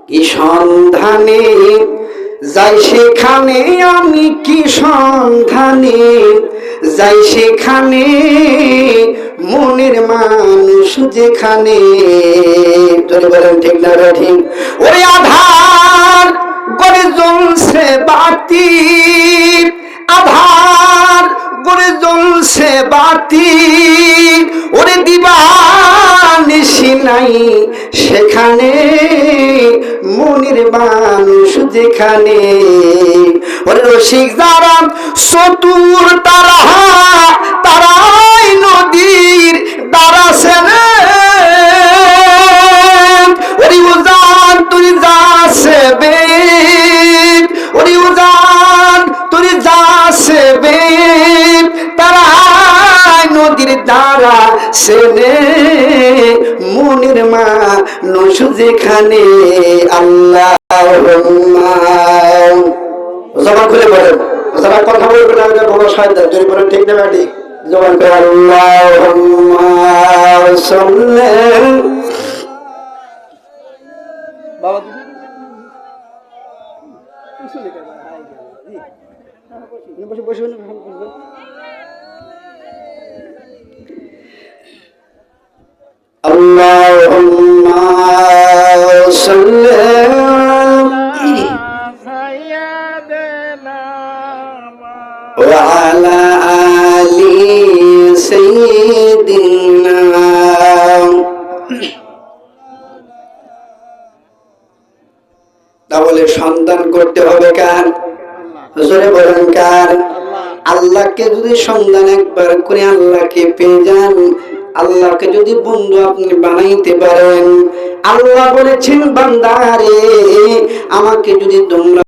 কি সন্ধানে যাই সেখানে আমি, কি সন্ধানে যাই সেখানে, মনের মানুষ যেখানে। যদি বলেন ঠিক না ঠিক? ওই আধার করে জ্বলছে বাতি, আধার করে জ্বলছে বাতি, ওরে দিবানিশি নাই সেখানে, মনের মানুষ যেখানে। ওরে রসিক যারা চতুর তারা, তারাই নদীর দ্বারা সেনে। ওরে উজান তুই যাচ্ছে বে, ওরে উজান তুই যাচ্ছে বে, তারাই নদীর দ্বারা সেনে, মনের মানুষ যেখানে। আল্লাহুম্মা, জবান খুলে বলেন, যারা কথা বলবেন না বড় সাহায্য। যদি বলেন ঠিক না ঠিক, জবান করে আল্লাহুম্মা সাল্লি। বাবা বসে আল্লাহুম্মা সাল্লি ওয়ালা আলি সাইয়্যিদিনা। তাহলে সন্তান করতে হবে কার? জোরে বলেন কার? আল্লাহকে যদি সন্তান একবার করে আল্লাহকে পেয়ে যান, আল্লাহকে যদি বন্ধু আপনি বানাইতে পারেন, আল্লাহ বলেছেন বান্দারে আমাকে যদি তোমরা